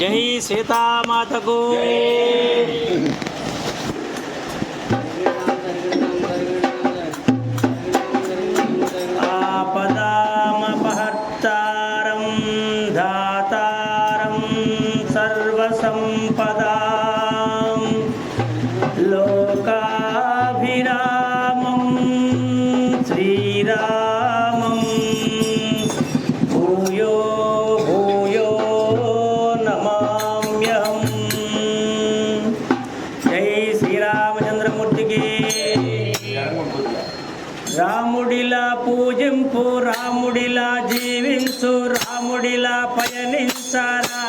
జై సీతామాతకు ఆపదామపహర్తారం ధాతారం సర్వసంపదాం లోకాభిరామం శ్రీరామం భూయో భూయో నమామ్యహం. జై శ్రీరామచంద్రమూర్తికి. రాముడిలా పూజింపు, రాముడిలా జీవించు, రాముడిలా పయనించరా.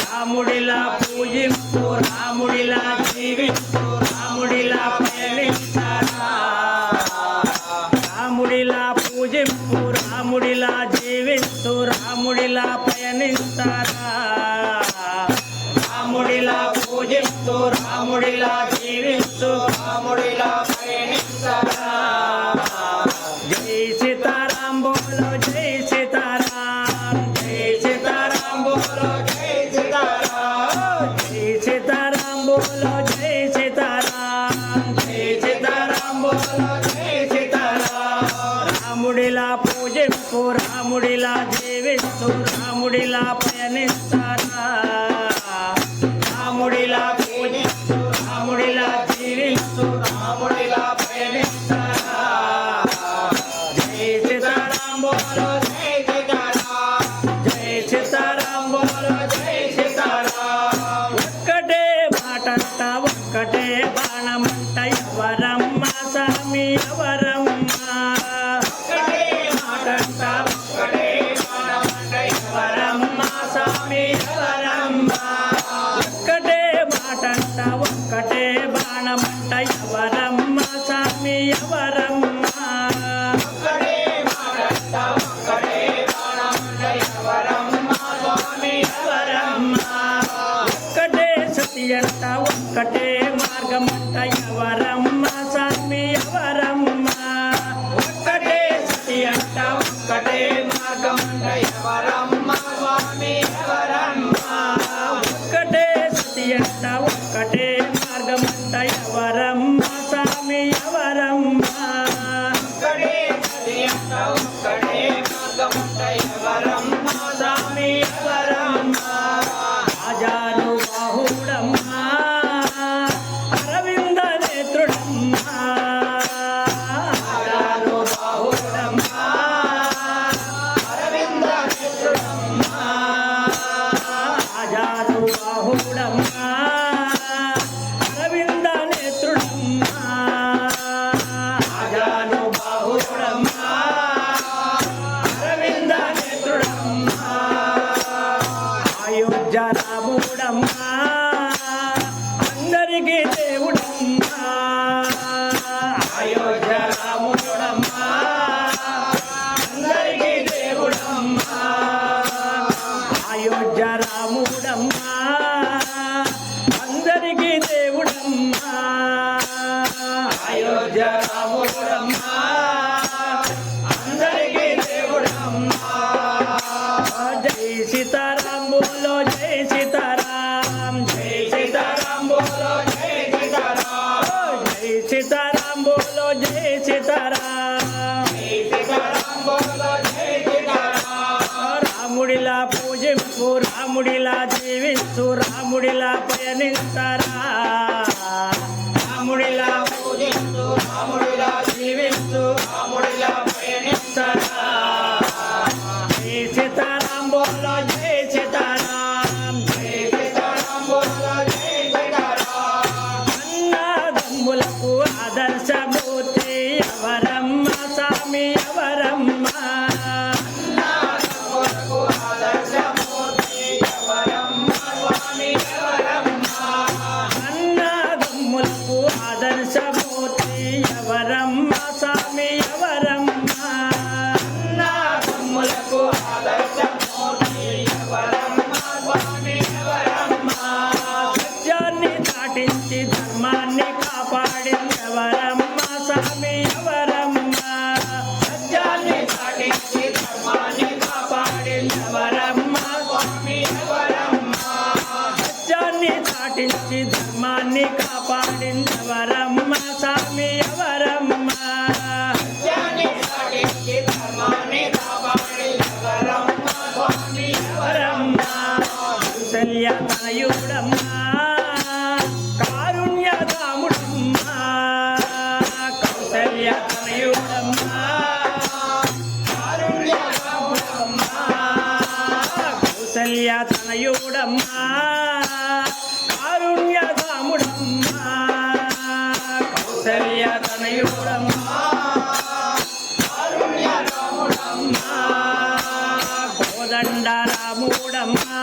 రాముడిలా పూజింపు, రాముడిలా జీవించు, రాముడిలా పయనించరా. రాముడిలా పూజింపు, రాముడిలా జీవించు, రాముడిలా పయనించరా. రాముడిలా పూజించు, రాముడిలా జీవించు, రాముడిలా పయనించరా. జై సీతారాం బోలో జై సీతారాం, జై సీతారాం బోలో జై సీతారాం, జై సీతారాం బోలో జై సీతారాం, జై సీతారాం బోలో జై సీతారాం. రాముడిలా పూజింపు, రాముడిలా జీవించు, రాముడిలా పయనించరా. రాముడిలా పూజించు, రాముడిలా జీవించు, రాముడిలా పయనించరా. జై సీతారాం బోలో జై సీతారాం, జై సీతారాం బోలో జై సీతారాం. ఒక్కటే మాటంట ఒక్కటే బాణమంట, ఎవరమ్మ స్వామి ఎవరమ్మ. ఒక్కటే మాటంట ఒక్కటే బాణమంట, ఎవరమ్మ స్వామి ఎవరమ్మ. ఒక్కటే మాటంట ఒక్కటే బాణమంట, ఎవరమ్మ స్వామి ఎవరమ్మ. ఒక్కటే మాటంట ఒక్కటే బాణమంట, ఎవరమ్మ స్వామి ఎవరమ్మ. ఒక్కటే సతి అంట ఒక్కటే మార్గమంట, ఎవరమ్మ స్వామి ఎవరమ్మ. ఒక్కటే సతి అంట ఒక్కటే మార్గమంట, ఎవరమ్మ స్వామి ఎవరమ్మ. ఒక్కటే సతి అంట ఒక్కటే మార్గమంట, ఎవరమ్మ స్వామి ఎవరమ్మ. ఒక్కటే సతి అంట ఒక్కటే మార్గమంట, ఎవరమ్మ స్వామి ఎవరమ్మ. రాజాను బాహుడమ్మా, అరవింద నేత్రుడమ్మా. రాజాను బాహుడమ్మా, అరవింద నేత్రుడమ్మా. రాజాను బాహుడమ్మా, అరవింద నేత్రుడమ్మా. రాజాను బాహుడమ్మా, అరవింద నేత్రుడమ్మా. అయోధ్య రాముడమ్మా, అందరికీ దేవుడమ్మా. అయోధ్య రాముడమ్మా, అందరికీ దేవుడమ్మా. అయోధ్య రాముడమ్మా, అందరికీ దేవుడమ్మా. అయోధ్య రాముడమ్మా, అందరికీ దేవుడమ్మా. జై సీతారాం బోలో జై సీతారాం, జై సీతారాం బోలో జై సీతారాం, జై సీతారాం బోలో జై సీతారాం, జై సీతారాం బోలో జై సీతారాం. రాముడిలా పూజింపు, రాముడిలా జీవించు, రాముడిలా పయనించరా. రాముడిలా పూజించు, రాముడిలా జీవించు, రాముడిలా పయనించరా. జై సీతారాం బోలో జై సీతారాం, జై సీతారాం బోలో జై సీతారాం. అన్నదమ్ములకు ఆదర్శమూర్తి, ఎవరమ్మ స్వామి ఎవరమ్మ. అన్నదమ్ములకు ఆదర్శమూర్తి, ఎవరమ్మ స్వామి ఎవరమ్మ. అన్నదమ్ములకు ఆదర్శమూర్తి, ఎవరమ్మ స్వామి ఎవరమ్మ. అన్నదమ్ములకు ఆదర్శమూర్తి, కౌసల్య తనయుడమ్మా కారుణ్యధాముడమ్మా కౌసల్య తనయుడమ్మా కారుణ్యధాముడమ్మా కౌసల్య తనయుడమ్మా కారుణ్యధాముడమ్మా కౌసల్య తనయుడమ్మా కారుణ్యధాముడమ్మా కోదండ రాముడమ్మా